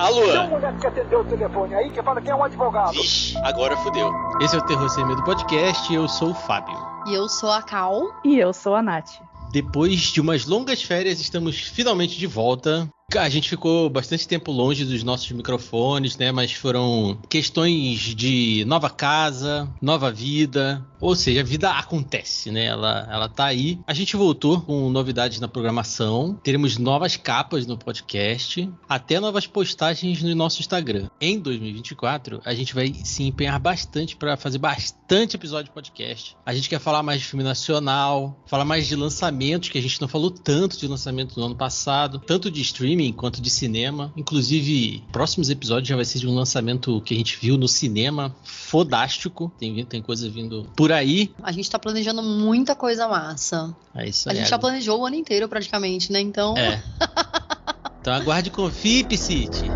Alô? Tem uma mulher que atendeu o telefone aí que fala que é um advogado. Vixe, agora fudeu. Esse é o Terror Sem Medo Podcast e eu sou o Fábio. E eu sou a Cal. E eu sou a Nath. Depois de umas longas férias, estamos finalmente de volta. A gente ficou bastante tempo longe dos nossos microfones, né? Mas foram questões de nova casa, nova vida. Ou seja, a vida acontece, né? Ela tá aí. A gente voltou com novidades na programação. Teremos novas capas no podcast. Até novas postagens no nosso Instagram. Em 2024, a gente vai se empenhar bastante para fazer bastante episódio de podcast. A gente quer falar mais de filme nacional, falar mais de lançamentos, que a gente não falou tanto de lançamento no ano passado. Tanto de streaming quanto de cinema. Inclusive, próximos episódios já vai ser de um lançamento que a gente viu no cinema. Fodástico. Tem coisa vindo por aí. A gente tá planejando muita coisa massa. É isso aí. A gente já planejou o ano inteiro praticamente, né? Então... É. Então aguarde e confie, Psyche.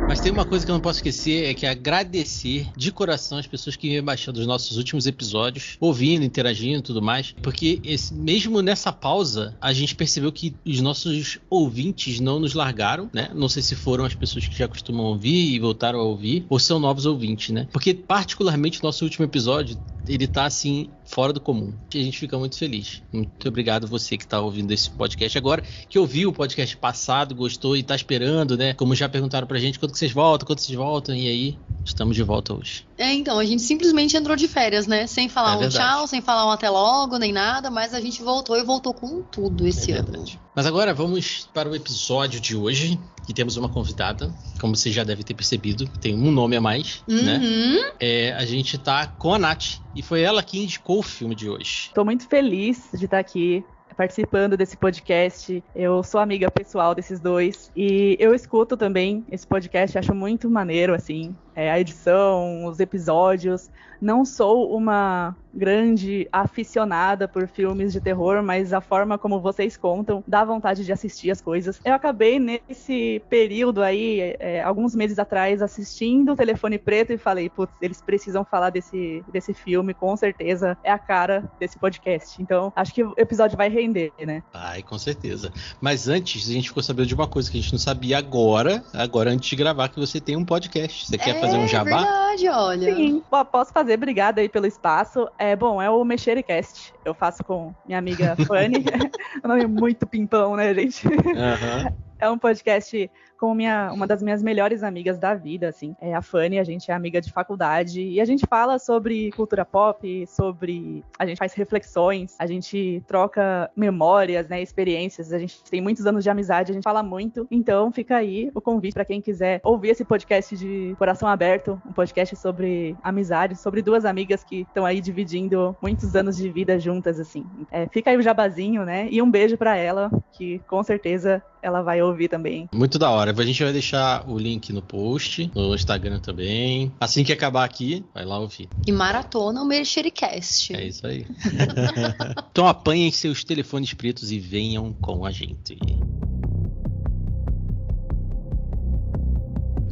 Mas tem uma coisa que eu não posso esquecer, é que agradecer de coração as pessoas que vêm baixando os nossos últimos episódios, ouvindo, interagindo e tudo mais, porque mesmo nessa pausa, a gente percebeu que os nossos ouvintes não nos largaram, né? Não sei se foram as pessoas que já costumam ouvir e voltaram a ouvir, ou são novos ouvintes, né? Porque particularmente o nosso último episódio, ele tá assim, fora do comum. E a gente fica muito feliz. Muito obrigado você que tá ouvindo esse podcast agora, que ouviu o podcast passado, gostou e tá esperando, né? Como já perguntaram pra gente, quando vocês voltam, e aí, estamos de volta hoje. Então, a gente simplesmente entrou de férias, né? Sem falar um tchau, sem falar um até logo, nem nada, mas a gente voltou e voltou com tudo esse ano. Mas agora vamos para o episódio de hoje, que temos uma convidada, como você já deve ter percebido, tem um nome a mais, né? A gente tá com a Nath, e foi ela que indicou o filme de hoje. Tô muito feliz de estar aqui participando desse podcast. Eu sou amiga pessoal desses dois e eu escuto também esse podcast, acho muito maneiro, assim, a edição, os episódios. Não sou uma grande aficionada por filmes de terror, mas a forma como vocês contam dá vontade de assistir as coisas. Eu acabei nesse período aí, alguns meses atrás, assistindo o Telefone Preto e falei, putz, eles precisam falar desse filme, com certeza é a cara desse podcast. Então, acho que o episódio vai render, né? Ai, com certeza. Mas antes, a gente ficou sabendo de uma coisa que a gente não sabia agora antes de gravar, que você tem um podcast. Você quer fazer um jabá? É verdade, olha. Sim, posso fazer, obrigada aí pelo espaço. É o Mexericast. Eu faço com minha amiga Fanny. Um nome muito pimpão, né, gente? É um podcast com uma das minhas melhores amigas da vida, assim. É a Fanny, a gente é amiga de faculdade. E a gente fala sobre cultura pop, a gente faz reflexões, a gente troca memórias, né, experiências. A gente tem muitos anos de amizade, a gente fala muito. Então, fica aí o convite para quem quiser ouvir esse podcast de coração aberto, um podcast sobre amizade, sobre duas amigas que estão aí dividindo muitos anos de vida juntas, assim. Fica aí o jabazinho, né? E um beijo para ela, que com certeza ela vai ouvir também. Muito da hora. A gente vai deixar o link no post, no Instagram também. Assim que acabar aqui, vai lá ouvir. E maratona o Mexericast. É isso aí. Então apanhem seus telefones pretos e venham com a gente.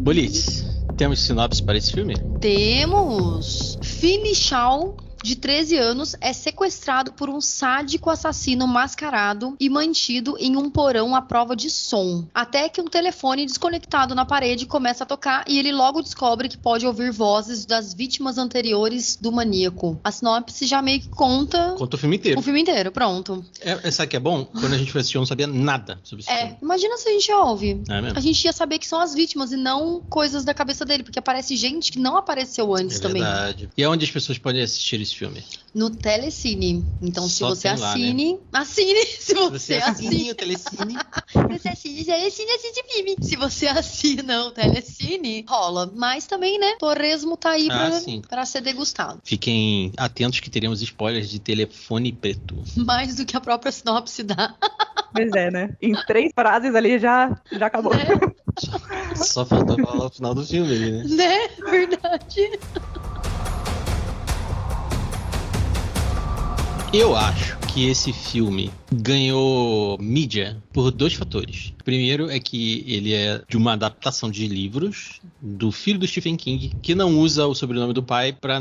Bolites, temos sinopse para esse filme? Temos. Fini Shaw, de 13 anos, é sequestrado por um sádico assassino mascarado e mantido em um porão à prova de som. Até que um telefone desconectado na parede começa a tocar e ele logo descobre que pode ouvir vozes das vítimas anteriores do maníaco. A sinopse já meio que conta o filme inteiro. O filme inteiro, pronto. Sabe o que é bom? Quando a gente foi assistir, eu não sabia nada sobre esse filme. Imagina se a gente ouve. É mesmo? A gente ia saber que são as vítimas e não coisas da cabeça dele, porque aparece gente que não apareceu antes também. É verdade. E aonde as pessoas podem assistir esse filme? No Telecine. Então, se Só você assine, né? Assine. Se você assine o Telecine. Você assine esse filme. Se você assina o Telecine, rola. Mas também, né? Torresmo tá aí pra ser degustado. Fiquem atentos que teremos spoilers de Telefone Preto. Mais do que a própria sinopse dá. Pois é, né? Em 3 frases ali já acabou. Só faltou falar o final do filme ali, né? Né? Verdade. Eu acho que que esse filme ganhou mídia por 2 fatores. Primeiro é que ele é de uma adaptação de livros do filho do Stephen King, que não usa o sobrenome do pai para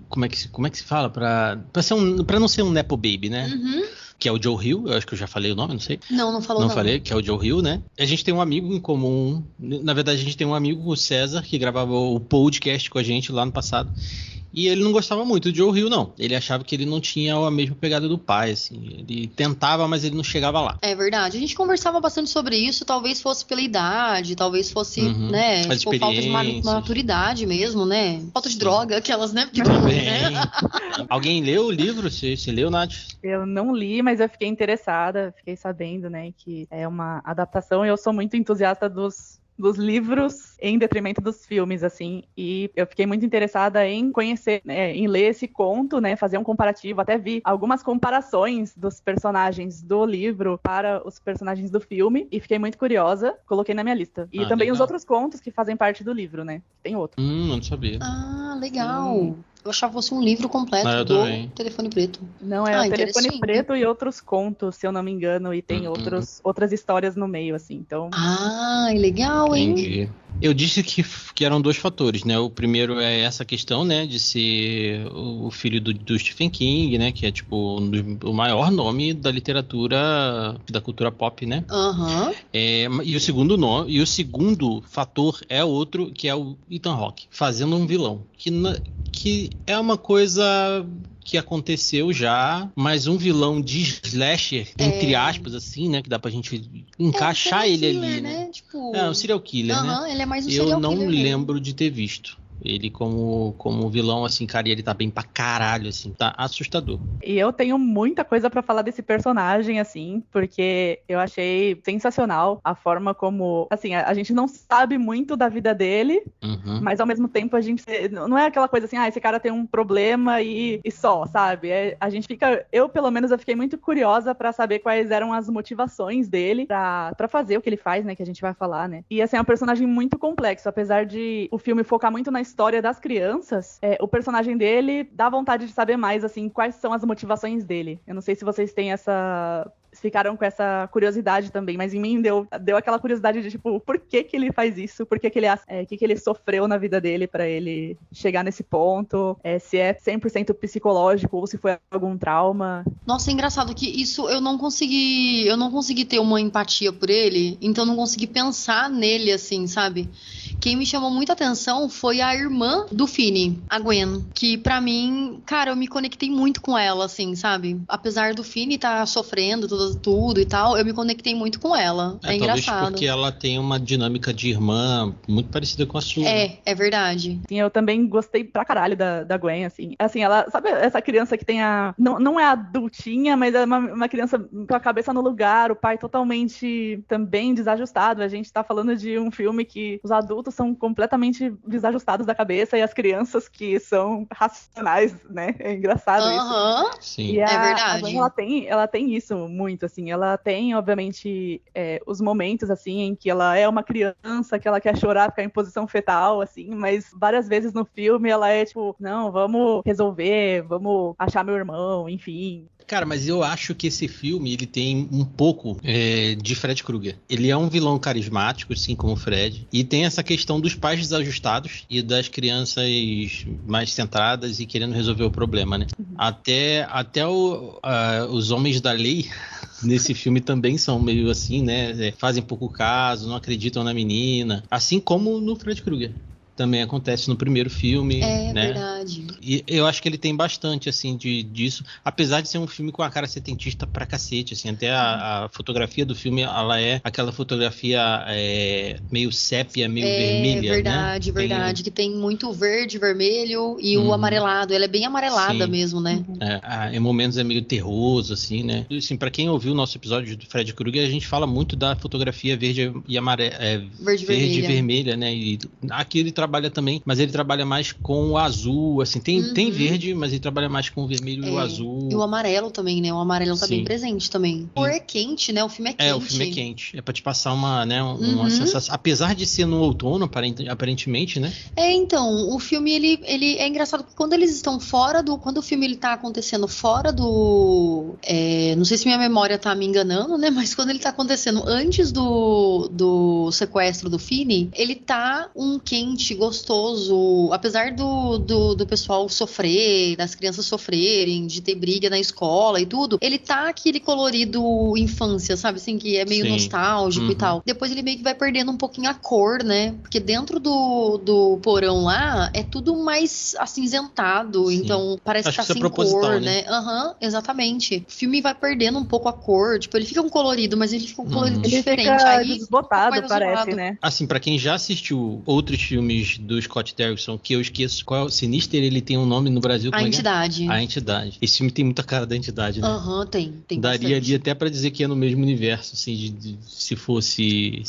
como é que se fala? Para não ser um nepo baby, né? Uhum. Que é o Joe Hill, eu acho que eu já falei o nome, não sei. Não falou não. Não falei, que é o Joe Hill, né? A gente tem um amigo em comum, na verdade a gente tem um amigo, o César, que gravava o podcast com a gente lá no passado. E ele não gostava muito do Joe Hill, não. Ele achava que ele não tinha a mesma pegada do pai, assim. Ele tentava, mas ele não chegava lá. É verdade. A gente conversava bastante sobre isso, talvez fosse pela idade, talvez fosse, né, tipo, falta de maturidade mesmo, né? Falta de droga, aquelas, né? Porque, né? Alguém leu o livro? Você leu, Nath? Eu não li, mas eu fiquei interessada, fiquei sabendo, né, que é uma adaptação e eu sou muito entusiasta dos livros em detrimento dos filmes, assim, e eu fiquei muito interessada em conhecer, né, em ler esse conto, né, fazer um comparativo, até vi algumas comparações dos personagens do livro para os personagens do filme, e fiquei muito curiosa, coloquei na minha lista. E também legal. Os outros contos que fazem parte do livro, né, tem outro. Não sabia. Ah, legal. Eu achava que fosse um livro completo do também. Telefone Preto. Não, é o Telefone Preto e outros contos, se eu não me engano, e tem outras histórias no meio, assim, então... Ah, legal, hein? Entendi. Eu disse que eram 2 fatores, né? O primeiro é essa questão, né, de ser o filho do Stephen King, né, que é, tipo, o maior nome da literatura, da cultura pop, né? Aham. E o segundo fator é outro, que é o Ethan Hawke, fazendo um vilão, que é uma coisa que aconteceu já, mas um vilão de slasher, entre aspas, assim, né, que dá pra gente encaixar ele ali, né? Tipo... um serial killer, né? Ele é mais um serial killer. Eu não lembro de ter visto ele como vilão, assim, cara, e ele tá bem pra caralho, assim, tá assustador. E eu tenho muita coisa pra falar desse personagem, assim, porque eu achei sensacional a forma como, assim, a gente não sabe muito da vida dele, mas ao mesmo tempo a gente, não é aquela coisa assim, esse cara tem um problema e só, sabe? A gente fica, eu pelo menos eu fiquei muito curiosa pra saber quais eram as motivações dele pra fazer o que ele faz, né, que a gente vai falar, né? E assim, é um personagem muito complexo, apesar de o filme focar muito na história das crianças, o personagem dele dá vontade de saber mais, assim, quais são as motivações dele. Eu não sei se vocês têm ficaram com essa curiosidade também, mas em mim deu aquela curiosidade de, tipo, por que ele faz isso? Por que ele sofreu na vida dele pra ele chegar nesse ponto? Se é 100% psicológico ou se foi algum trauma. Nossa, é engraçado que isso eu não consegui ter uma empatia por ele, então não consegui pensar nele, assim, sabe? Quem me chamou muita atenção foi a irmã do Finney, a Gwen, que pra mim, cara, eu me conectei muito com ela, assim, sabe? Apesar do Finney estar sofrendo tudo e tal, eu me conectei muito com ela. É engraçado. Talvez porque ela tem uma dinâmica de irmã muito parecida com a sua. É verdade. Sim, eu também gostei pra caralho da Gwen, assim. Assim, ela, sabe essa criança que tem não é adultinha, mas é uma criança com a cabeça no lugar, o pai totalmente também desajustado. A gente tá falando de um filme que os adultos são completamente desajustados da cabeça e as crianças que são racionais, né? É engraçado isso. Sim. E é verdade. A Gwen, ela tem isso muito, assim. Ela tem, obviamente, os momentos, assim, em que ela é uma criança, que ela quer chorar, ficar em posição fetal, assim, mas várias vezes no filme ela é tipo, não, vamos resolver, vamos achar meu irmão, enfim. Cara, mas eu acho que esse filme, ele tem um pouco de Fred Krueger. Ele é um vilão carismático, assim como o Fred. E tem essa questão dos pais desajustados e das crianças mais centradas e querendo resolver o problema, né? Até os homens da lei nesse filme também são meio assim, né? Fazem pouco caso, não acreditam na menina. Assim como no Fred Krueger. Também acontece no primeiro filme, né? Verdade. E eu acho que ele tem bastante, assim, disso. Apesar de ser um filme com a cara setentista pra cacete, assim. Até a fotografia do filme, ela é aquela fotografia meio sépia, meio vermelha, verdade, né? Verdade. Que tem muito verde, vermelho e o amarelado. Ela é bem amarelada mesmo, né? Em momentos é meio terroso, assim, né? Assim, pra quem ouviu o nosso episódio do Fred Krueger, a gente fala muito da fotografia verde e amarela. Verde e vermelha, né? E aqui ele trabalha trabalha também, mas ele trabalha mais com o azul, assim, tem verde, mas ele trabalha mais com o vermelho e o azul. E o amarelo também, né? O amarelo tá Sim. bem presente também. O é quente, né? O filme é quente. O filme é quente. É pra te passar uma sensação. Apesar de ser no outono, aparentemente, né? Então, o filme, ele é engraçado porque quando eles estão fora do... Quando o filme ele tá acontecendo fora do... não sei se minha memória tá me enganando, né? Mas quando ele tá acontecendo antes do sequestro do Finney, ele tá um quente gostoso. Apesar do pessoal sofrer, das crianças sofrerem, de ter briga na escola e tudo, ele tá aquele colorido infância, sabe? Assim, que é meio nostálgico e tal. Depois ele meio que vai perdendo um pouquinho a cor, né? Porque dentro do porão lá é tudo mais acinzentado, então parece que tá sem cor, né? Exatamente. O filme vai perdendo um pouco a cor, tipo, ele fica um colorido, mas ele fica um colorido diferente. Ele fica aí desbotado, parece, né? Assim, pra quem já assistiu outros filmes do Scott Derrickson, que eu esqueço qual é o Sinister, ele tem um nome no Brasil. A Entidade. A Entidade. Esse filme tem muita cara da Entidade, né? Tem Daria ali até pra dizer que é no mesmo universo, assim, se fosse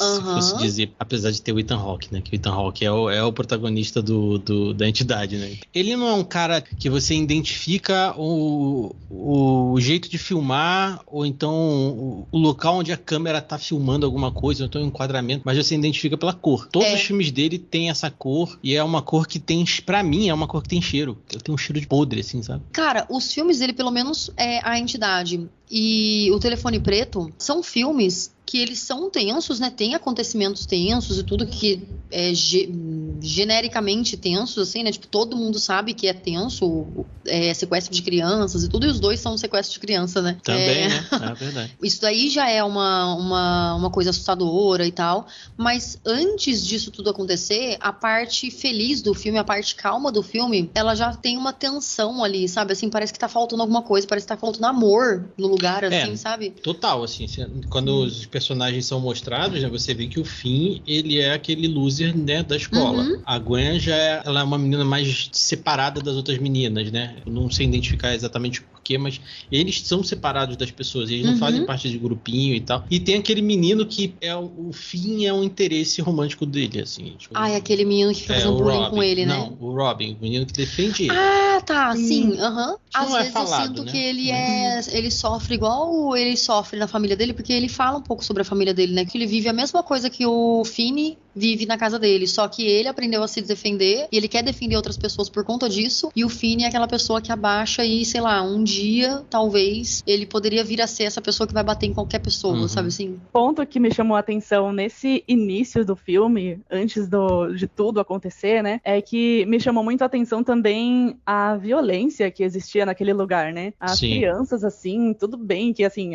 dizer, apesar de ter o Ethan Hawke, né? Que o Ethan Hawke é o protagonista da Entidade, né? Ele não é um cara que você identifica o jeito de filmar, ou então o local onde a câmera tá filmando alguma coisa, ou então o enquadramento, mas você identifica pela cor. Todos os filmes dele tem essa cor, e é uma cor que tem, pra mim, é uma cor que tem cheiro. Eu tenho um cheiro de podre, assim, sabe? Cara, os filmes dele, pelo menos, A Entidade e O Telefone Preto, são filmes que eles são tensos, né? Tem acontecimentos tensos e tudo que é genericamente tensos, assim, né? Tipo, todo mundo sabe que é tenso, sequestro de crianças e tudo, e os dois são sequestro de criança, né? Também, né? É verdade. Isso daí já é uma coisa assustadora e tal, mas antes disso tudo acontecer, a parte feliz do filme, a parte calma do filme, ela já tem uma tensão ali, sabe? Assim, parece que tá faltando alguma coisa, parece que tá faltando amor no lugar, assim, sabe? Total, assim, quando os personagens são mostrados, né, você vê que o Finn, ele é aquele loser, né, da escola. A Gwen ela é uma menina mais separada das outras meninas, né? Eu não sei identificar exatamente o porquê, mas eles são separados das pessoas, eles não fazem parte de grupinho e tal. E tem aquele menino que o Finn é um interesse romântico dele, assim. Tipo, é aquele menino que fica fazendo bullying com ele, né? Não, o Robin, o menino que defende ele. Ah, tá, sim, Às vezes falado, eu sinto, né, que ele sofre igual ele sofre na família dele, porque ele fala um pouco sobre a família dele, né? Que ele vive a mesma coisa que o Finney vive na casa dele, só que ele aprendeu a se defender e ele quer defender outras pessoas por conta disso, e o Finney é aquela pessoa que abaixa e, sei lá, um dia, talvez, ele poderia vir a ser essa pessoa que vai bater em qualquer pessoa, sabe assim? Ponto que me chamou a atenção nesse início do filme, antes de tudo acontecer, né, é que me chamou muito a atenção também a violência que existia naquele lugar, né? As crianças, assim, tudo bem que, assim,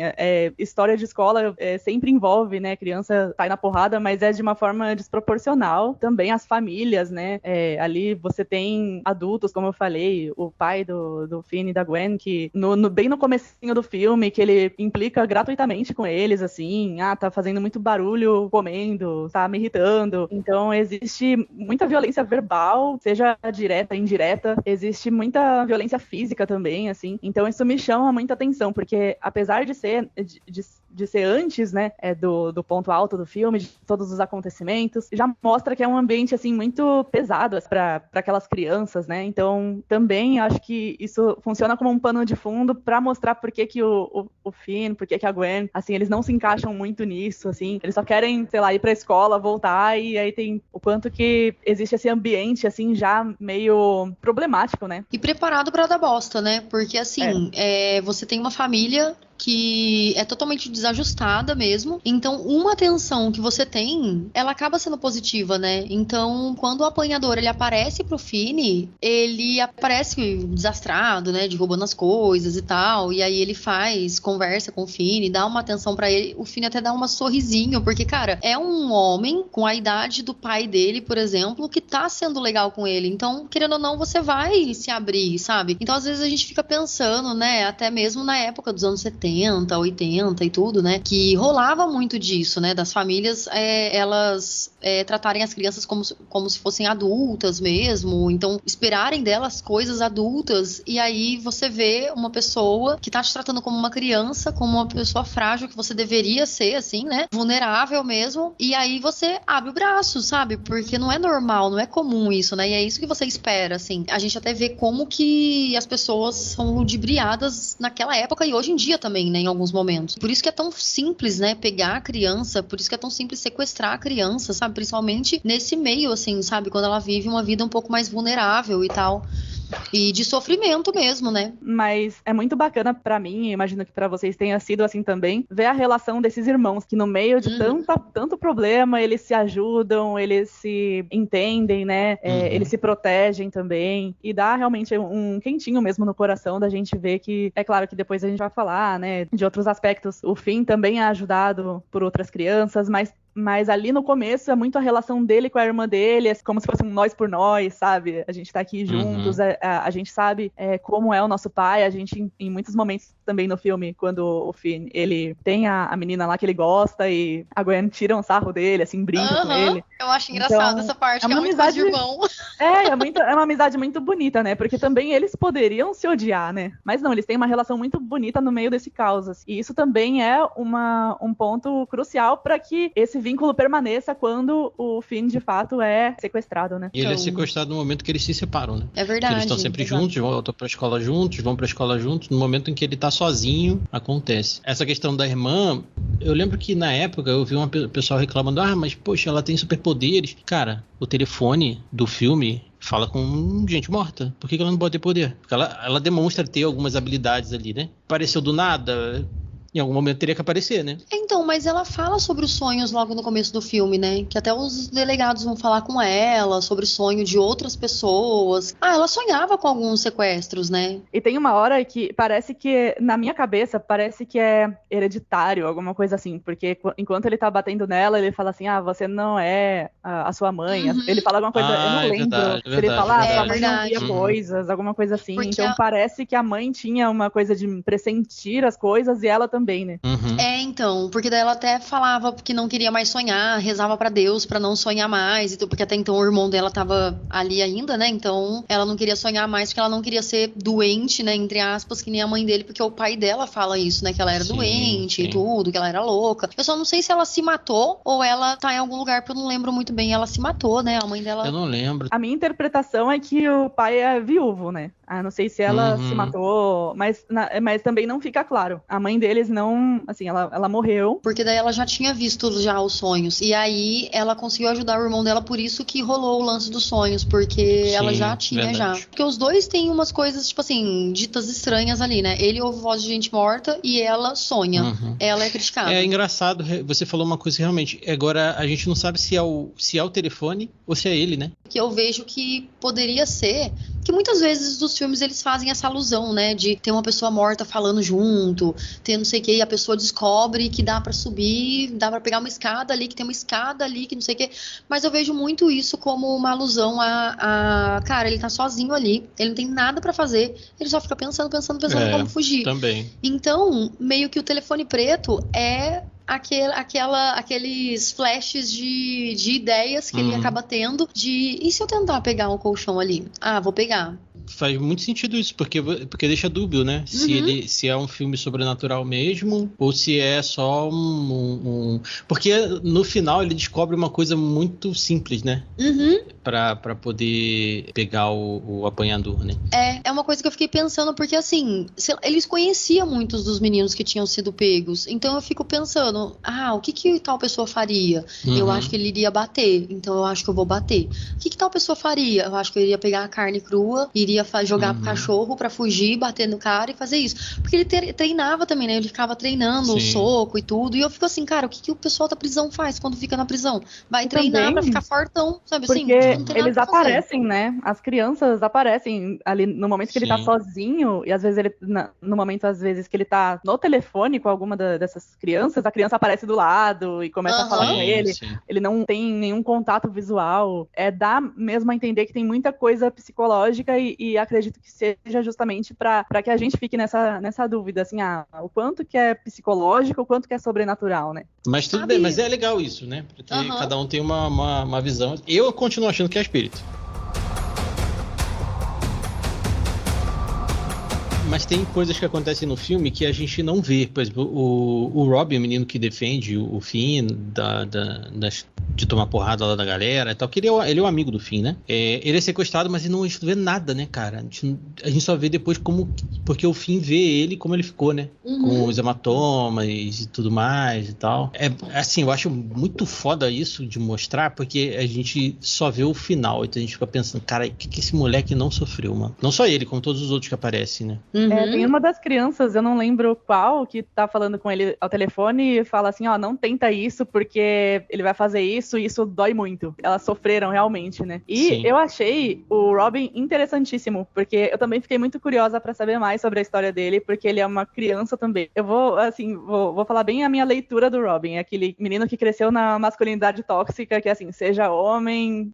história de escola sempre envolve, né, criança sai na porrada, mas é de uma forma desproporcional. Também as famílias, né, ali você tem adultos, como eu falei, o pai do Finn e da Gwen, que bem no comecinho do filme, que ele implica gratuitamente com eles, assim, tá fazendo muito barulho comendo, tá me irritando. Então existe muita violência verbal, seja direta, indireta, existe muita violência física também, assim. Então isso me chama muita atenção, porque apesar de ser antes, né, do ponto alto do filme, de todos os acontecimentos, já mostra que é um ambiente, assim, muito pesado para aquelas crianças, né? Então, também acho que isso funciona como um pano de fundo para mostrar por que o Finn, por que a Gwen, assim, eles não se encaixam muito nisso, assim, eles só querem, sei lá, ir pra escola, voltar, e aí tem o quanto que existe esse ambiente, assim, já meio problemático, né? E preparado pra dar bosta, né? Porque, assim, você tem uma família que é totalmente desajustada mesmo. Então, uma tensão que você tem, ela acaba sendo positiva, né? Então, quando o apanhador, ele aparece pro Finney, ele aparece desastrado, né? Derrubando as coisas e tal. E aí ele conversa com o Finney, dá uma atenção pra ele. O Finney até dá um sorrisinho, porque, cara, é um homem com a idade do pai dele, por exemplo, que tá sendo legal com ele. Então, querendo ou não, você vai se abrir, sabe? Então, às vezes a gente fica pensando, né? Até mesmo na época dos anos 70, 70, 80 e tudo, né? Que rolava muito disso, né? Das famílias, elas tratarem as crianças como se fossem adultas mesmo, então esperarem delas coisas adultas, e aí você vê uma pessoa que tá te tratando como uma criança, como uma pessoa frágil, que você deveria ser, assim, né? Vulnerável mesmo, e aí você abre o braço, sabe? Porque não é normal, não é comum isso, né? E é isso que você espera, assim. A gente até vê como que as pessoas são ludibriadas naquela época e hoje em dia também, né? Em alguns momentos. Por isso que é tão simples, né? Pegar a criança, por isso que é tão simples sequestrar a criança, sabe? Principalmente nesse meio, assim, sabe? Quando ela vive uma vida um pouco mais vulnerável e tal. E de sofrimento mesmo, né? Mas é muito bacana pra mim, imagino que pra vocês tenha sido assim também, ver a relação desses irmãos, que no meio de tanto problema, eles se ajudam, eles se entendem, né? Eles se protegem também. E dá realmente um quentinho mesmo no coração da gente ver que, é claro que depois a gente vai falar, né? De outros aspectos. O Finn também é ajudado por outras crianças, mas ali no começo é muito a relação dele com a irmã dele, é como se fosse um nós por nós, sabe? A gente tá aqui juntos, a gente sabe como é o nosso pai, a gente, em muitos momentos também no filme, quando o Finn, ele tem a menina lá que ele gosta e a Gwen tira um sarro dele, assim, brinca com ele. Eu acho engraçado então, essa parte, que é muito mais de irmão. É uma amizade muito bonita, né? Porque também eles poderiam se odiar, né? Mas não, eles têm uma relação muito bonita no meio desse caos, assim. E isso também é um ponto crucial para que esse vínculo permaneça quando o Finn, de fato, é sequestrado, né? E ele é sequestrado no momento que eles se separam, né? É verdade. Porque eles estão sempre juntos, voltam pra escola juntos, vão pra escola juntos. No momento em que ele tá sozinho, acontece. Essa questão da irmã, eu lembro que na época eu vi um pessoal reclamando, mas poxa, ela tem superpoderes. Cara, o telefone do filme fala com gente morta. Por que ela não pode ter poder? Porque ela demonstra ter algumas habilidades ali, né? Apareceu do nada. Em algum momento teria que aparecer, né? Então, mas ela fala sobre os sonhos logo no começo do filme, né? Que até os delegados vão falar com ela sobre o sonho de outras pessoas. Ela sonhava com alguns sequestros, né? E tem uma hora que parece que, na minha cabeça, parece que é hereditário, alguma coisa assim. Porque enquanto ele tá batendo nela, ele fala assim, você não é a sua mãe. Ele fala alguma coisa, eu não lembro. Verdade, se ele fala, sua mãe não via coisas, alguma coisa assim. Porque então parece que a mãe tinha uma coisa de pressentir as coisas e ela também, né? Então, porque daí ela até falava que não queria mais sonhar, rezava pra Deus pra não sonhar mais, porque até então o irmão dela tava ali ainda, né? Então ela não queria sonhar mais porque ela não queria ser doente, né? Entre aspas, que nem a mãe dele, porque o pai dela fala isso, né? Que ela era doente e tudo, que ela era louca. Eu só não sei se ela se matou ou ela tá em algum lugar, porque eu não lembro muito bem. Ela se matou, né? A mãe dela... Eu não lembro. A minha interpretação é que o pai é viúvo, né? Não sei se ela se matou, mas também não fica claro. A mãe deles não, assim, ela morreu. Porque daí ela já tinha visto já os sonhos. E aí ela conseguiu ajudar o irmão dela, por isso que rolou o lance dos sonhos. Porque ela já tinha já. Porque os dois têm umas coisas, tipo assim, ditas estranhas ali, né? Ele ouve voz de gente morta e ela sonha. Ela é criticada. É engraçado, você falou uma coisa realmente. Agora a gente não sabe se é o telefone ou se é ele, né? Que eu vejo que poderia ser... Que muitas vezes dos filmes eles fazem essa alusão, né? De ter uma pessoa morta falando junto, ter não sei o que, e a pessoa descobre que dá pra subir, dá pra pegar uma escada ali, que tem uma escada ali, que não sei o que. Mas eu vejo muito isso como uma alusão cara, ele tá sozinho ali, ele não tem nada pra fazer, ele só fica pensando como fugir. Também. Então, meio que o telefone preto é... aqueles flashes de ideias que ele acaba tendo e se eu tentar pegar um colchão ali? Vou pegar. Faz muito sentido isso, porque deixa dúbio, né? Se é um filme sobrenatural mesmo, ou se é só Porque no final ele descobre uma coisa muito simples, né? Pra poder pegar o apanhador, né? É uma coisa que eu fiquei pensando, porque assim, eles conheciam muitos dos meninos que tinham sido pegos, então eu fico pensando, o que tal pessoa faria? Eu acho que ele iria bater, então eu acho que eu vou bater. O que tal pessoa faria? Eu acho que eu iria pegar a carne crua, iria jogar pro cachorro pra fugir, bater no cara e fazer isso. Porque ele treinava também, né? Ele ficava treinando o soco e tudo. E eu fico assim, cara, o que o pessoal da prisão faz quando fica na prisão? Vai treinar pra ficar fortão, sabe assim? Porque eles aparecem, né? As crianças aparecem ali no momento que ele tá sozinho, e às vezes no momento, às vezes, que ele tá no telefone com alguma dessas crianças, a criança criança aparece do lado e começa a falar com ele. Sim. Ele não tem nenhum contato visual. Dá mesmo a entender que tem muita coisa psicológica e acredito que seja justamente para que a gente fique nessa dúvida, assim, o quanto que é psicológico, o quanto que é sobrenatural, né? Mas tudo bem, mas é legal isso, né? Porque cada um tem uma visão. Eu continuo achando que é espírito. Mas tem coisas que acontecem no filme que a gente não vê. Por exemplo, o Robin, o menino que defende o Finn de tomar porrada lá da galera e tal, que ele é o amigo do Finn, né? Ele é sequestrado, mas a gente não vê nada, né, cara? A gente só vê depois porque o Finn vê ele como ele ficou, né? Com os hematomas e tudo mais e tal. Assim, eu acho muito foda isso de mostrar, porque a gente só vê o final. Então a gente fica pensando, cara, o que esse moleque não sofreu, mano? Não só ele, como todos os outros que aparecem, né? Tem uma das crianças, eu não lembro qual, que tá falando com ele ao telefone e fala assim, não tenta isso porque ele vai fazer isso e isso dói muito. Elas sofreram realmente, né? E Sim. Eu achei o Robin interessantíssimo, porque eu também fiquei muito curiosa pra saber mais sobre a história dele, porque ele é uma criança também. Eu vou falar bem a minha leitura do Robin, é aquele menino que cresceu na masculinidade tóxica, que assim, seja homem,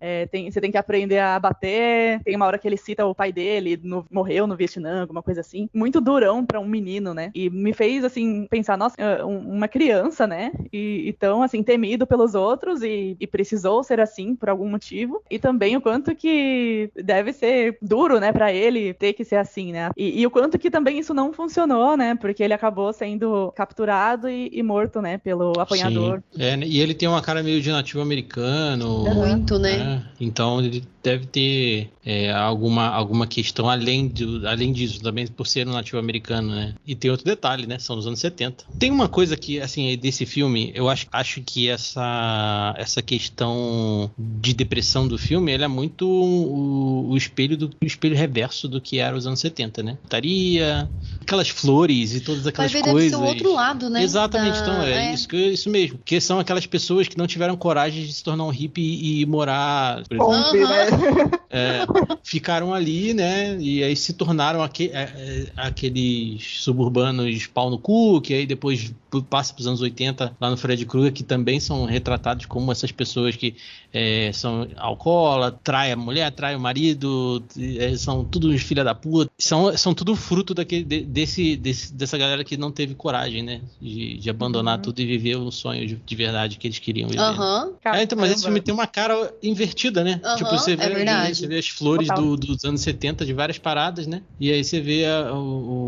você tem que aprender a bater, tem uma hora que ele cita o pai dele, morreu no Vietnã, alguma coisa assim, muito durão pra um menino, né? E me fez, assim, pensar, nossa, uma criança, né? E tão, assim, temido pelos outros e precisou ser assim por algum motivo. E também o quanto que deve ser duro, né, pra ele ter que ser assim, né? E o quanto que também isso não funcionou, né? Porque ele acabou sendo capturado e morto, né, pelo apanhador. Sim. E ele tem uma cara meio de nativo americano. Muito, né? Então ele deve ter alguma questão além disso, também por ser um nativo americano, né? E tem outro detalhe, né? São dos anos 70. Tem uma coisa que, assim, desse filme, eu acho que essa questão de depressão do filme, ela é muito o espelho reverso do que era os anos 70, né? Taria, aquelas flores e todas aquelas coisas. Deve ser o outro lado, né? Exatamente, então isso mesmo. Que são aquelas pessoas que não tiveram coragem de se tornar um hippie e morar... Por exemplo, ficaram ali, né? E aí se tornaram aqueles suburbanos pau no cu, que aí depois passa para os anos 80 lá no Fred Krueger, que também são retratados como essas pessoas que são alcoólatras, trai a mulher, trai o marido, são tudo uns filha da puta. São tudo fruto dessa galera que não teve coragem, né? De abandonar tudo e viver o sonho de verdade que eles queriam viver. Então, mas esse filme tem uma cara invertida, né? Tipo, você vê as flores dos anos 70 de várias paradas, né? E aí você vê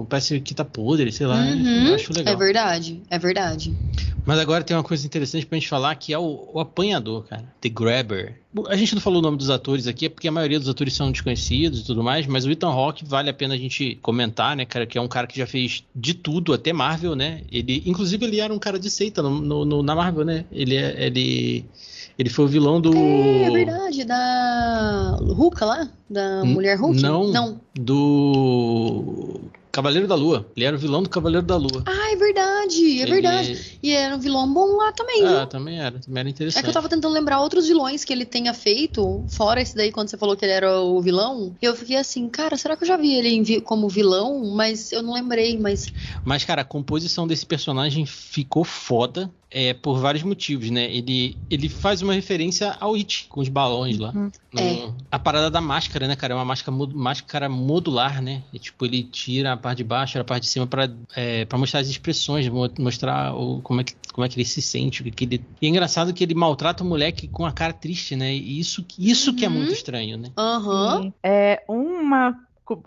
parece que tá podre, sei lá. Eu acho legal. É verdade. Mas agora tem uma coisa interessante pra gente falar, que é o apanhador, cara. The Grabber. A gente não falou o nome dos atores aqui, porque a maioria dos atores são desconhecidos e tudo mais, mas o Ethan Hawke vale a pena a gente comentar, né, cara, que é um cara que já fez de tudo, até Marvel, né? Inclusive, ele era um cara de seita na Marvel, né? Ele foi o vilão do... É verdade, da Hulk lá? Da Mulher Hulk? Não. Do... Cavaleiro da Lua. Ele era o vilão do Cavaleiro da Lua. É verdade. E era um vilão bom lá também, viu? Também era interessante. É que eu tava tentando lembrar outros vilões que ele tenha feito, fora esse daí, quando você falou que ele era o vilão. Eu fiquei assim, cara, será que eu já vi ele como vilão? Mas eu não lembrei, Mas, cara, a composição desse personagem ficou foda. Por vários motivos, né? Ele faz uma referência ao It, com os balões lá. A parada da máscara, né, cara? É uma máscara modular, né? Tipo, ele tira a parte de baixo, a parte de cima pra mostrar as expressões, mostrar como é que ele se sente. E é engraçado que ele maltrata o moleque com a cara triste, né? E isso que é muito estranho, né? Uma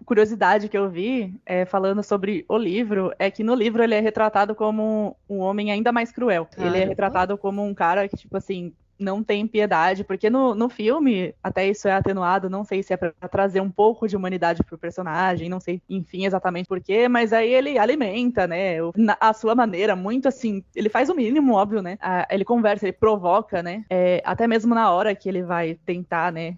curiosidade que eu vi, falando sobre o livro, é que no livro ele é retratado como um homem ainda mais cruel. Ele é retratado como um cara que, tipo assim, não tem piedade, porque no filme, até isso é atenuado, não sei se é pra trazer um pouco de humanidade pro personagem, não sei, enfim, exatamente por quê, mas aí ele alimenta, né, a sua maneira, muito assim, ele faz o mínimo, óbvio, né, ele conversa, ele provoca, né, até mesmo na hora que ele vai tentar, né,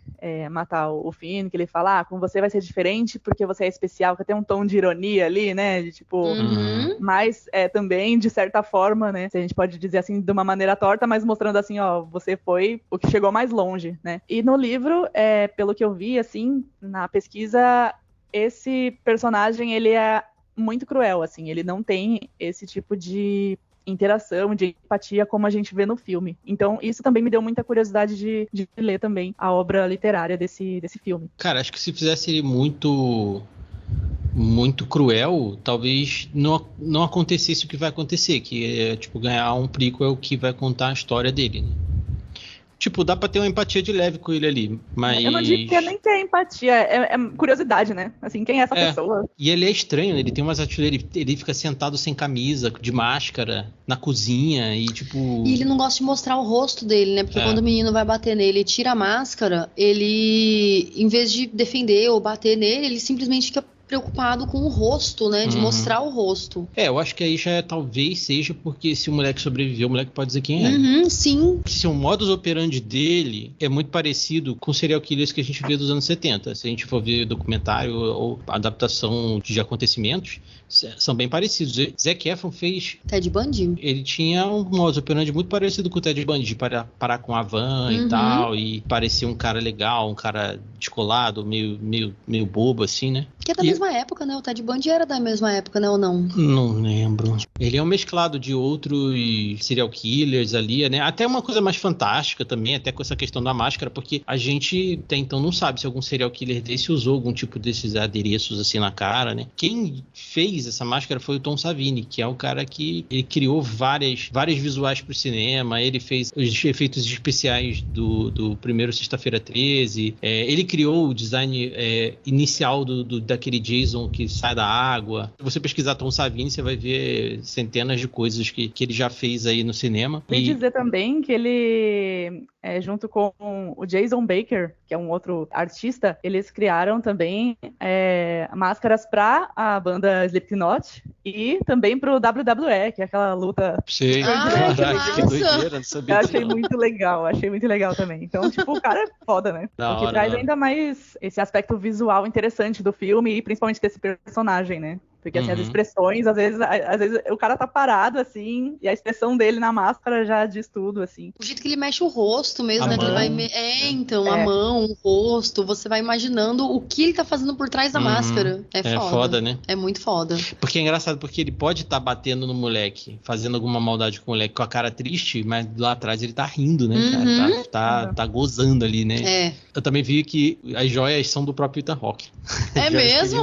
matar o Finn, que ele fala, com você vai ser diferente porque você é especial, que tem um tom de ironia ali, né, de tipo, mas também, de certa forma, né, se a gente pode dizer assim, de uma maneira torta, mas mostrando assim, você foi o que chegou mais longe, né? E no livro, pelo que eu vi, assim, na pesquisa, esse personagem, ele é muito cruel, assim, ele não tem esse tipo de interação, de empatia, como a gente vê no filme. Então, isso também me deu muita curiosidade de ler também a obra literária desse filme. Cara, acho que se fizesse ele muito cruel, talvez não acontecesse o que vai acontecer, que é, tipo, ganhar um prequel que vai contar a história dele, né? Tipo, dá pra ter uma empatia de leve com ele ali, mas... Eu não digo que nem que é empatia, é curiosidade, né? Assim, quem é essa pessoa? E ele é estranho, né? Ele tem umas atitudes, ele fica sentado sem camisa, de máscara, na cozinha e tipo... E ele não gosta de mostrar o rosto dele, né? Porque quando o menino vai bater nele e tira a máscara, ele, em vez de defender ou bater nele, ele simplesmente fica preocupado com o rosto, né? De mostrar o rosto. Eu acho que aí já talvez seja porque se o moleque sobreviveu, o moleque pode dizer quem é. Sim. Se o modus operandi dele é muito parecido com serial killers que a gente vê dos anos 70. Se a gente for ver documentário ou adaptação de acontecimentos, são bem parecidos. Zac Efron fez... Ted Bundy? Ele tinha um modus operandi muito parecido com o Ted Bundy, de parar com a van e tal, e parecer um cara legal, um cara descolado, meio bobo, assim, né? Que é da mesma época, né? O Ted Bundy era da mesma época, né? Ou não? Não lembro. Ele é um mesclado de outros serial killers ali, né? Até uma coisa mais fantástica também, até com essa questão da máscara, porque a gente até então não sabe se algum serial killer desse usou algum tipo desses adereços assim na cara, né? Quem fez essa máscara foi o Tom Savini, que é o cara que ele criou várias visuais pro cinema, ele fez os efeitos especiais do primeiro Sexta-feira 13, ele criou o design inicial daquele Jason que sai da água. Se você pesquisar Tom Savini, você vai ver centenas de coisas que ele já fez aí no cinema. Vou dizer também que ele, junto com o Jason Baker, que é um outro artista, eles criaram também máscaras para a banda Slipknot e também pro WWE, que é aquela luta... Sim, que doideira, não sabia. Eu achei muito legal também. Então, tipo, o cara é foda, né? O que traz ainda mais esse aspecto visual interessante do filme e principalmente desse personagem, né? Porque, assim, as expressões, às vezes o cara tá parado, assim, e a expressão dele na máscara já diz tudo, assim. O jeito que ele mexe o rosto mesmo, a né? mão. Que ele vai... a mão, o rosto, você vai imaginando o que ele tá fazendo por trás da máscara. É foda. Foda, né? É muito foda. Porque é engraçado, porque ele pode estar batendo no moleque, fazendo alguma maldade com o moleque com a cara triste, mas lá atrás ele tá rindo, né, cara? Tá gozando ali, né? Eu também vi que as joias são do próprio Ethan Hawke. É mesmo?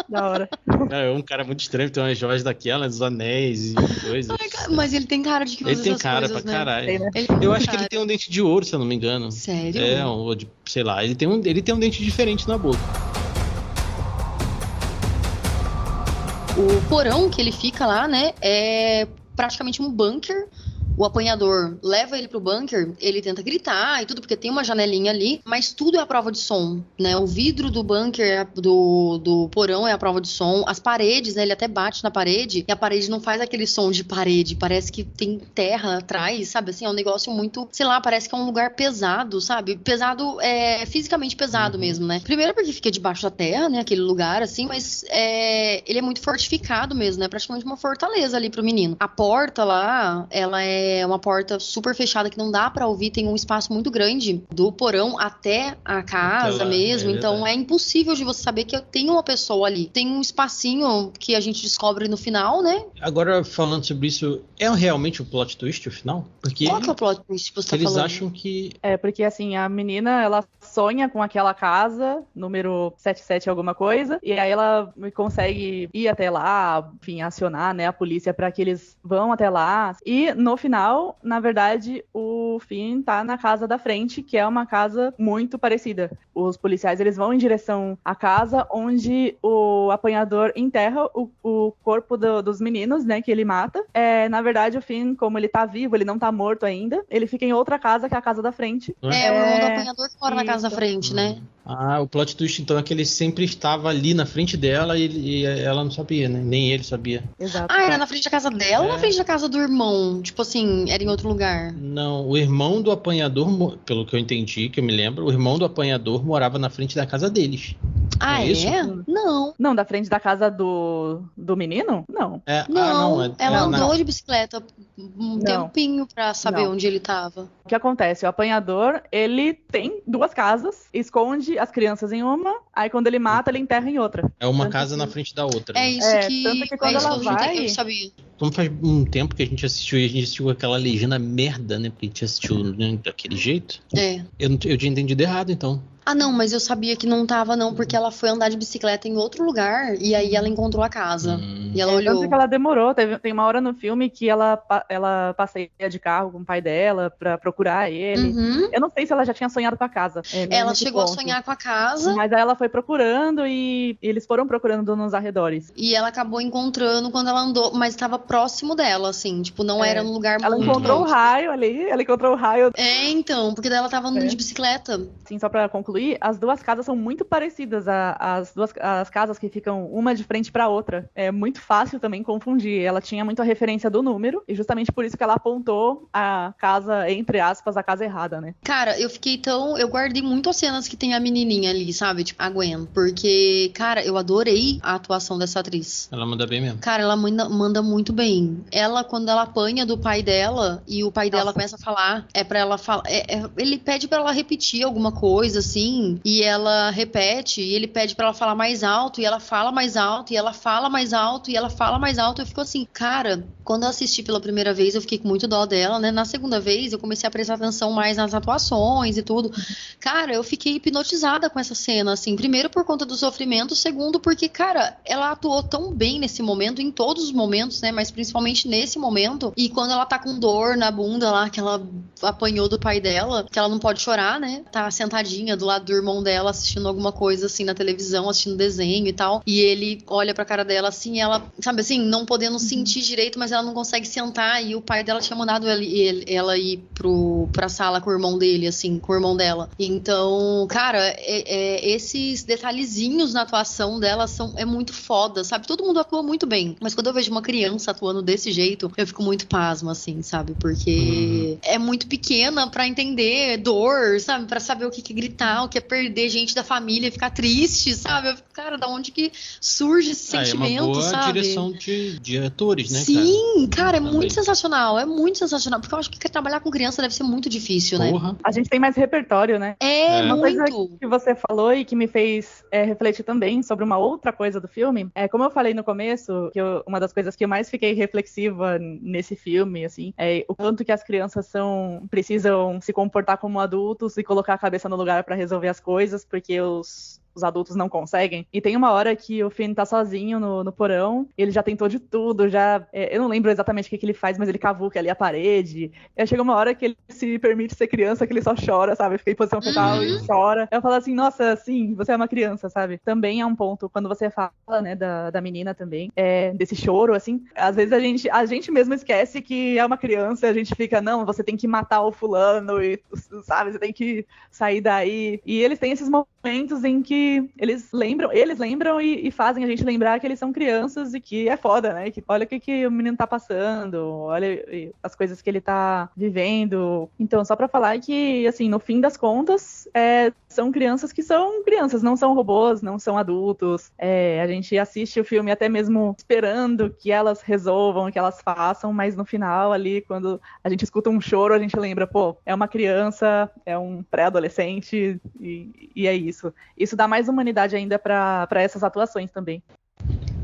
Da hora. É um cara muito estranho, tem umas joias daquelas, os anéis e coisas. Mas ele tem cara de que usa Ele tem essas cara coisas, pra né? caralho. Eu acho que ele tem um dente de ouro, se eu não me engano. Sério? Sei lá, ele tem um dente diferente na boca. O porão que ele fica lá, né, é praticamente um bunker. O apanhador leva ele pro bunker, ele tenta gritar e tudo, porque tem uma janelinha ali, mas tudo é a prova de som, né? O vidro do bunker, do porão é a prova de som, as paredes, né? Ele até bate na parede e a parede não faz aquele som de parede, parece que tem terra atrás, sabe? Assim, é um negócio muito, sei lá, parece que é um lugar pesado, sabe? Pesado, fisicamente pesado mesmo, né? Primeiro porque fica debaixo da terra, né? Aquele lugar, assim, mas ele é muito fortificado mesmo, né? Praticamente uma fortaleza ali pro menino. A porta lá, ela é uma porta super fechada que não dá pra ouvir, tem um espaço muito grande do porão até a casa mesmo, então é impossível de você saber que tem uma pessoa ali. Tem um espacinho que a gente descobre no final, né? Agora, falando sobre isso, é realmente o plot twist o final? Porque qual que é o plot twist que você tá eles falando? acham que... Porque assim, a menina, ela sonha com aquela casa, número 77 alguma coisa, e aí ela consegue ir até lá, enfim, acionar, né, a polícia pra que eles vão até lá, e no final, na verdade, o Finn tá na casa da frente, que é uma casa muito parecida. Os policiais, eles vão em direção à casa onde o apanhador enterra o corpo dos meninos, né, que ele mata. Na verdade, o Finn, como ele tá vivo, ele não tá morto ainda, ele fica em outra casa, que é a casa da frente. O irmão do apanhador que mora na casa da frente, né? O plot twist, então, é que ele sempre estava ali na frente dela e ela não sabia, né? Nem ele sabia. Exato. Era na frente da casa dela ou na frente da casa do irmão? Tipo assim, era em outro lugar? Não, o irmão do apanhador, pelo que eu entendi, que eu me lembro, o irmão do apanhador morava na frente da casa deles. Ah, isso? Não. Não, da frente da casa do menino? Não. Ela andou de bicicleta um tempinho pra saber onde ele tava. O que acontece? O apanhador, ele tem 2 casas, esconde as crianças em uma, aí quando ele mata, ele enterra em outra. É uma casa na frente da outra. É isso que... Tanto que quando ela vai... Eu sabia. Como faz um tempo que a gente assistiu, e a gente assistiu aquela legenda merda, né? Porque a gente assistiu, né, daquele jeito. Eu tinha entendido errado, então. Ah, não, mas eu sabia que não tava, não, porque ela foi andar de bicicleta em outro lugar e aí ela encontrou a casa. E ela olhou. Tanto que ela demorou. Tem uma hora no filme que ela passeia de carro com o pai dela pra procurar ele. Eu não sei se ela já tinha sonhado com a casa. Ela chegou a sonhar com a casa. Mas aí ela foi procurando e eles foram procurando nos arredores. E ela acabou encontrando quando ela andou, mas estava próximo dela, assim, tipo, não era no lugar ela muito encontrou longe. o raio ali, ela encontrou o raio. Então, porque daí ela tava andando de bicicleta. Sim, só pra concluir, as 2 casas são muito parecidas, as casas que ficam uma de frente pra outra. É muito fácil também confundir. Ela tinha muito a referência do número, e justamente por isso que ela apontou a casa, entre aspas, a casa errada, né? Cara, eu guardei muito as cenas que tem a menininha ali, sabe? Tipo, a Gwen. Porque, cara, eu adorei a atuação dessa atriz. Ela manda bem mesmo. Cara, ela manda muito bem. Ela, quando ela apanha do pai dela, e o pai dela começa a falar, pra ela falar... ele pede pra ela repetir alguma coisa, assim, e ela repete, e ele pede pra ela falar mais alto, e ela fala mais alto, e ela fala mais alto, e ela fala mais alto. Eu fico assim, cara, quando eu assisti pela primeira vez, eu fiquei com muito dó dela, né? Na segunda vez, eu comecei a prestar atenção mais nas atuações e tudo. Cara, eu fiquei hipnotizada com essa cena, assim. Primeiro por conta do sofrimento, segundo porque, cara, ela atuou tão bem nesse momento, em todos os momentos, né? Mas principalmente nesse momento. E quando ela tá com dor na bunda lá, que ela apanhou do pai dela, que ela não pode chorar, né? Tá sentadinha do lado do irmão dela, assistindo alguma coisa, assim, na televisão, assistindo desenho e tal. E ele olha pra cara dela, assim, ela, sabe assim, não podendo sentir direito, mas ela não consegue sentar. E o pai dela tinha mandado ela ir pra sala com o irmão dele, assim, com o irmão dela. Então, cara, esses detalhezinhos na atuação dela é muito foda, sabe? Todo mundo atua muito bem. Mas quando eu vejo uma criança atuando desse jeito, eu fico muito pasma, assim, sabe? Porque é muito pequena pra entender dor, sabe? Pra saber o que é gritar, o que é perder gente da família, ficar triste, sabe? Eu fico, cara, da onde que surge esse sentimento, é uma boa sabe? direção de atores, né, Sim, cara, é muito sensacional, porque eu acho que trabalhar com criança deve ser muito difícil, né? A gente tem mais repertório, né? Uma coisa muito. que você falou e que me fez refletir também sobre uma outra coisa do filme, como eu falei no começo, uma das coisas que eu mais fiquei reflexiva nesse filme, assim, é o quanto que as crianças precisam se comportar como adultos e colocar a cabeça no lugar pra resolver as coisas, porque os adultos não conseguem. E tem uma hora que o Finn tá sozinho no porão, ele já tentou de tudo, eu não lembro exatamente o que ele faz, mas ele cavuca ali a parede. E aí chega uma hora que ele se permite ser criança, que ele só chora, sabe? Fica em posição fetal e chora. Eu falo assim, nossa, sim, você é uma criança, sabe? Também é um ponto, quando você fala, né, da menina também, desse choro, assim, às vezes a gente mesmo esquece que é uma criança, a gente fica, não, você tem que matar o fulano, e, sabe? Você tem que sair daí. E eles têm esses momentos em que eles lembram e fazem a gente lembrar que eles são crianças e que é foda, né? Que olha o que o menino tá passando, olha as coisas que ele tá vivendo. Então, só pra falar que, assim, no fim das contas, são crianças que são crianças, não são robôs, não são adultos. A gente assiste o filme até mesmo esperando que elas resolvam, que elas façam, mas no final ali, quando a gente escuta um choro, a gente lembra, pô, é uma criança, é um pré-adolescente e é isso. Isso dá mais humanidade ainda para essas atuações também.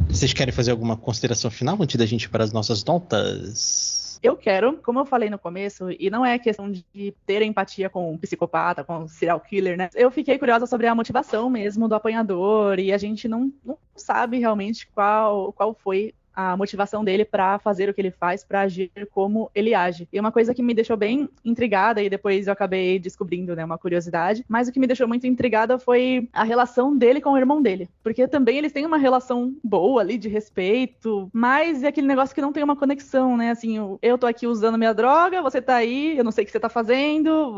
Vocês querem fazer alguma consideração final antes da gente ir para as nossas notas? Eu quero, como eu falei no começo, e não é questão de ter empatia com um psicopata, com um serial killer, né? Eu fiquei curiosa sobre a motivação mesmo do apanhador, e a gente não sabe realmente qual foi a motivação dele para fazer o que ele faz, para agir como ele age. E uma coisa que me deixou bem intrigada, e depois eu acabei descobrindo, né, uma curiosidade, mas o que me deixou muito intrigada foi a relação dele com o irmão dele. Porque também eles têm uma relação boa ali, de respeito, mas é aquele negócio que não tem uma conexão, né? Assim, eu tô aqui usando minha droga, você tá aí, eu não sei o que você tá fazendo,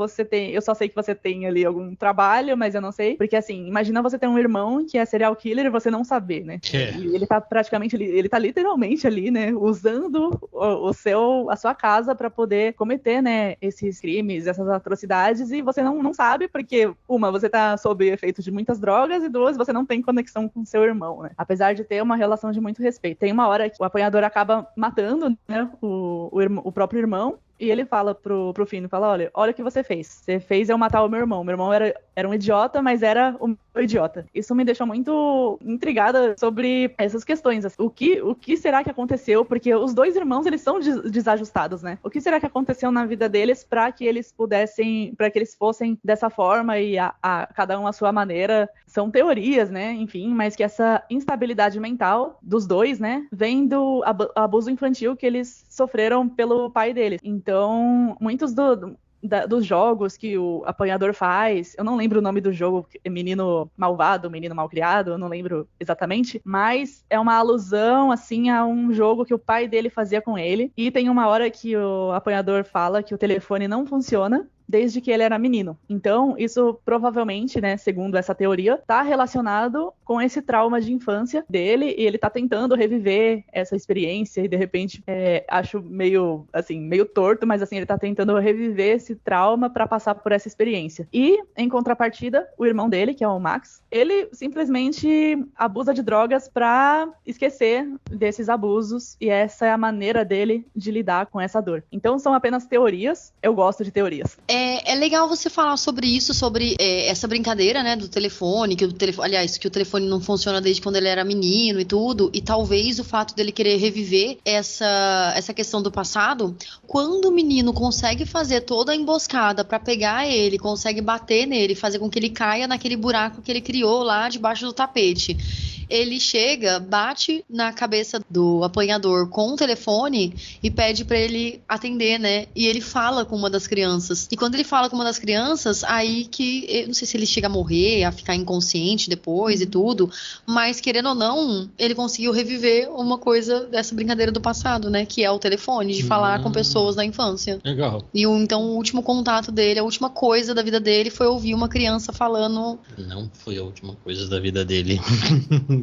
eu só sei que você tem ali algum trabalho, mas eu não sei. Porque assim, imagina você ter um irmão que é serial killer e você não saber, né? E ele tá praticamente, ele tá literalmente literalmente ali, né, usando a sua casa para poder cometer, né, esses crimes, essas atrocidades, e você não sabe porque, uma, você tá sob efeito de muitas drogas, e duas, você não tem conexão com seu irmão, né, apesar de ter uma relação de muito respeito. Tem uma hora que o apanhador acaba matando, né, o próprio irmão, e ele fala pro Finn, olha o que você fez. Você fez eu matar o meu irmão. Meu irmão era um idiota, mas era o meu idiota. Isso me deixou muito intrigada sobre essas questões. Assim. O que será que aconteceu? Porque os dois irmãos, eles são desajustados, né? O que será que aconteceu na vida deles para que eles fossem dessa forma e a cada um à sua maneira? São teorias, né? Enfim, mas que essa instabilidade mental dos dois, né? Vem do abuso infantil que eles sofreram pelo pai deles. Então, muitos dos jogos que o apanhador faz, eu não lembro o nome do jogo, Menino Malvado, Menino Malcriado, eu não lembro exatamente, mas é uma alusão, assim, a um jogo que o pai dele fazia com ele, e tem uma hora que o apanhador fala que o telefone não funciona desde que ele era menino. Então, isso provavelmente, né, segundo essa teoria, está relacionado com esse trauma de infância dele, e ele está tentando reviver essa experiência, e de repente, acho meio torto, mas assim, ele está tentando reviver esse trauma para passar por essa experiência. E, em contrapartida, o irmão dele, que é o Max, ele simplesmente abusa de drogas para esquecer desses abusos, e essa é a maneira dele de lidar com essa dor. Então, são apenas teorias. Eu gosto de teorias. É legal você falar sobre isso, sobre essa brincadeira, né, do telefone, que o telefone não funciona desde quando ele era menino e tudo, e talvez o fato dele querer reviver essa questão do passado, quando o menino consegue fazer toda a emboscada pra pegar ele, consegue bater nele, fazer com que ele caia naquele buraco que ele criou lá debaixo do tapete. Ele chega, bate na cabeça do apanhador com o telefone e pede pra ele atender, né? E ele fala com uma das crianças. E quando ele fala com uma das crianças, aí que... Eu não sei se ele chega a morrer, a ficar inconsciente depois e tudo, mas querendo ou não, ele conseguiu reviver uma coisa dessa brincadeira do passado, né? Que é o telefone, de falar com pessoas da infância. Legal. E então o último contato dele, a última coisa da vida dele foi ouvir uma criança falando... Não foi a última coisa da vida dele.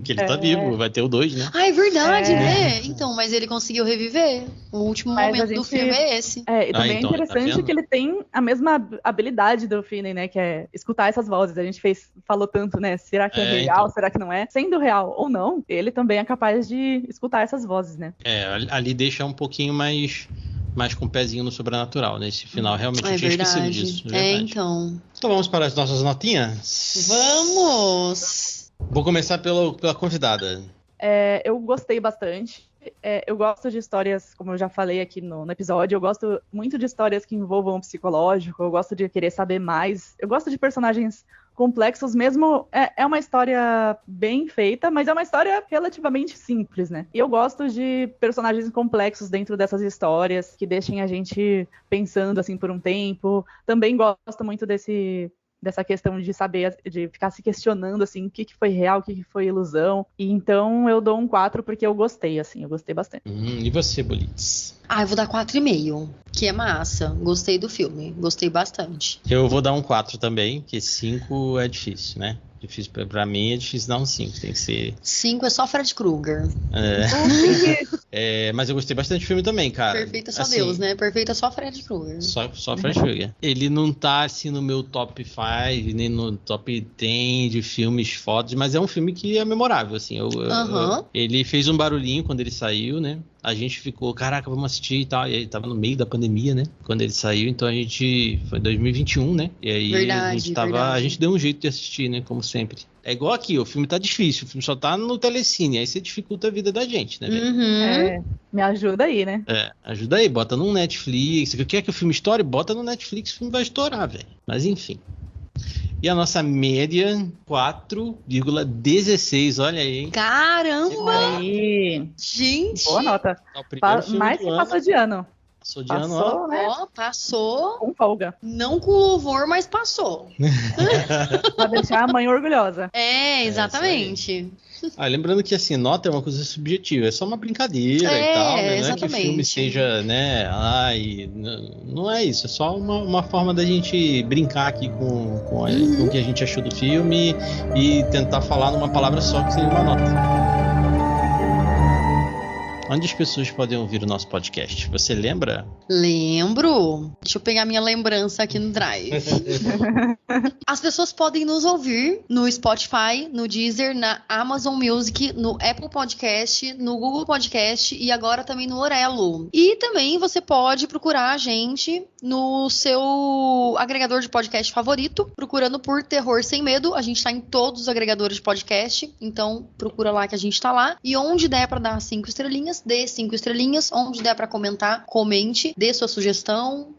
Que ele tá vivo, vai ter o 2, né? Ah, é verdade, né? Então, mas ele conseguiu reviver. O último momento do filme é esse. E também então, é interessante que ele tem a mesma habilidade do Finney, né? Que é escutar essas vozes. A gente falou tanto, né? Será que é real? Então. Será que não é? Sendo real ou não, ele também é capaz de escutar essas vozes, né? Ali deixa um pouquinho mais com o pezinho no sobrenatural, né? Esse final realmente eu tinha esquecido disso. Então. Então vamos para as nossas notinhas? Vamos! Vou começar pela convidada. Eu gostei bastante. Eu gosto de histórias, como eu já falei aqui no episódio, eu gosto muito de histórias que envolvam o psicológico, eu gosto de querer saber mais. Eu gosto de personagens complexos mesmo. É uma história bem feita, mas é uma história relativamente simples, né? E eu gosto de personagens complexos dentro dessas histórias, que deixem a gente pensando assim por um tempo. Também gosto muito dessa questão de saber, de ficar se questionando, assim, o que foi real, o que foi ilusão. E então eu dou um 4 porque eu gostei, assim, eu gostei bastante. E você, Bolitz? Eu vou dar 4,5, que é massa. Gostei do filme, gostei bastante. Eu vou dar um 4 também, porque 5 é difícil, né? Difícil pra mim é difícil dar um 5, tem que ser... 5 é só Fred Krueger. Mas eu gostei bastante do filme também, cara. Perfeito é só assim, Deus, né? Perfeito é só Fred Krueger. Só Fred Krueger. Ele não tá assim no meu top 5, nem no top 10 de filmes fodas, mas é um filme que é memorável, assim. Ele fez um barulhinho quando ele saiu, né? A gente ficou, caraca, vamos assistir e tal. E aí tava no meio da pandemia, né? Quando ele saiu, então a gente... Foi 2021, né? E aí a gente deu um jeito de assistir, né? Como sempre. É igual aqui, o filme tá difícil, o filme só tá no Telecine, aí você dificulta a vida da gente, né, velho? Me ajuda aí, né? Ajuda aí, bota no Netflix. Se quer que o filme estoure, bota no Netflix, o filme vai estourar, velho. Mas enfim. E a nossa média, 4,16, olha aí, hein? Caramba! Aí. Gente! Boa nota. Mais que passou de ano. Passou de ano, ó. Né? Passou. Com folga. Não com louvor, mas passou. Pra deixar a mãe orgulhosa. Exatamente. Lembrando que assim, nota é uma coisa subjetiva, é só uma brincadeira e tal, né? Não é que o filme seja, né? Não é isso, é só uma forma da gente brincar aqui com o que a gente achou do filme e tentar falar numa palavra só que seria uma nota. onde as pessoas podem ouvir o nosso podcast? Você lembra? Lembro. Deixa eu pegar minha lembrança aqui no Drive. As pessoas podem nos ouvir no Spotify, no Deezer, na Amazon Music, no Apple Podcast, no Google Podcast e agora também no Orelo. E também você pode procurar a gente no seu agregador de podcast favorito, procurando por Terror Sem Medo. A gente tá em todos os agregadores de podcast, então procura lá que a gente tá lá. E onde der pra dar 5 estrelinhas, dê 5 estrelinhas. Onde der pra comentar, comente, dê sua sugestão,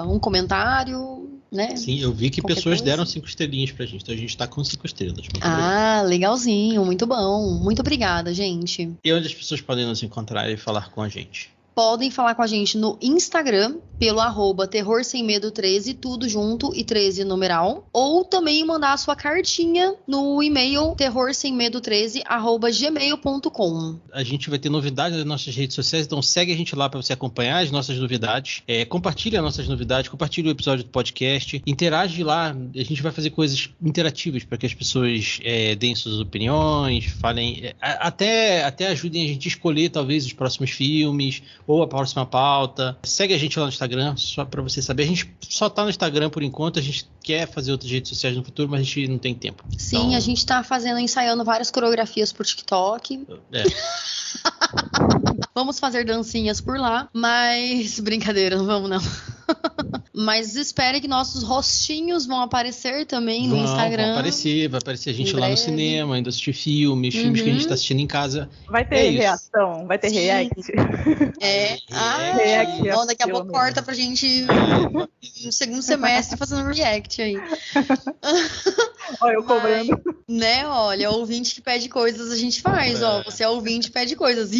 um comentário, né? Sim, eu vi que Qualquer pessoas coisa. deram 5 estrelinhas pra gente, então a gente tá com 5 estrelas. Muito obrigado. Ah, legalzinho, muito bom. Muito obrigada, gente. E onde as pessoas podem nos encontrar e falar com a gente? Podem falar com a gente no Instagram, pelo @Terror Sem Medo 13, tudo junto e 13 numeral. Ou também mandar a sua cartinha no e-mail terrorsemmedo13@gmail.com. A gente vai ter novidades nas nossas redes sociais, então segue a gente lá para você acompanhar as nossas novidades. Compartilha as nossas novidades, compartilha o episódio do podcast, interage lá. A gente vai fazer coisas interativas para que as pessoas deem suas opiniões, falem, até ajudem a gente a escolher talvez os próximos filmes ou a próxima pauta. Segue a gente lá no Instagram, só para você saber. A gente só tá no Instagram por enquanto, a gente quer fazer outras redes sociais no futuro, mas a gente não tem tempo. Sim, Então, a gente tá ensaiando várias coreografias por TikTok. Vamos fazer dancinhas por lá, mas brincadeira, não vamos não. Mas espere que nossos rostinhos vão aparecer também no Instagram. Vai aparecer a gente Em lá no breve. cinema, indo assistir filmes que a gente tá assistindo em casa. Vai ter isso. reação, vai ter Sim. react. React. Bom, daqui a pouco corta pra gente no segundo semestre fazendo react aí. Olha, eu cobrando. Né, olha, ouvinte que pede coisas a gente faz, ó. Você é ouvinte, pede coisas.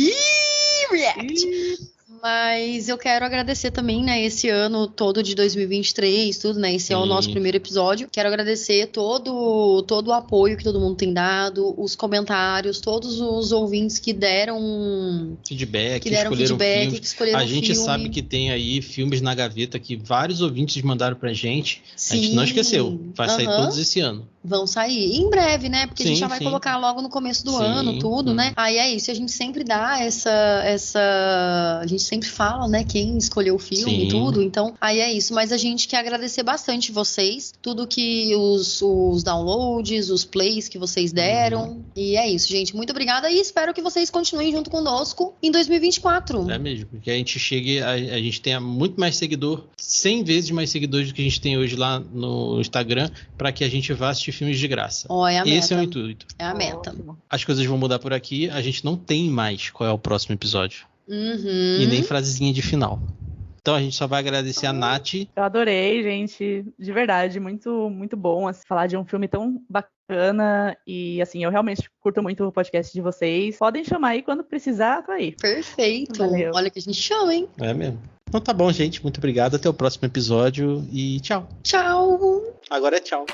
React! Mas eu quero agradecer também, né, esse ano todo de 2023, tudo, né, esse é o nosso primeiro episódio. Quero agradecer todo o apoio que todo mundo tem dado, os comentários, todos os ouvintes que deram feedback, que escolheram filmes. que escolheram A gente filme. sabe que tem aí filmes na gaveta que vários ouvintes mandaram pra gente. Sim. A gente não esqueceu. Vai sair Aham. todos esse ano. Vão sair em breve, né? Porque a gente Sim, já vai sim. colocar logo no começo do Sim, ano, tudo, né? Aí é isso, a gente sempre dá a gente sempre fala, né, quem escolheu o filme Sim. e tudo, então aí é isso. Mas a gente quer agradecer bastante vocês, tudo que os downloads, os plays que vocês deram, e é isso, gente. Muito obrigada e espero que vocês continuem junto conosco em 2024. É mesmo, porque a gente chegue, a gente tenha muito mais seguidor, 100 vezes mais seguidores do que a gente tem hoje lá no Instagram, pra que a gente vá assistir filmes de graça. Ó, é a meta. Esse é o intuito. É a meta. Ótimo. As coisas vão mudar por aqui, a gente não tem mais qual é o próximo episódio. Uhum. E nem frasezinha de final. Então a gente só vai agradecer a Nath. Eu adorei, gente, de verdade, muito, muito bom assim, falar de um filme tão bacana e assim, eu realmente curto muito o podcast de vocês. Podem chamar aí quando precisar, tô aí. Perfeito. Valeu. Olha que a gente chama, hein? É mesmo. Então tá bom, gente. Muito obrigado. Até o próximo episódio e tchau. Tchau. Agora é tchau.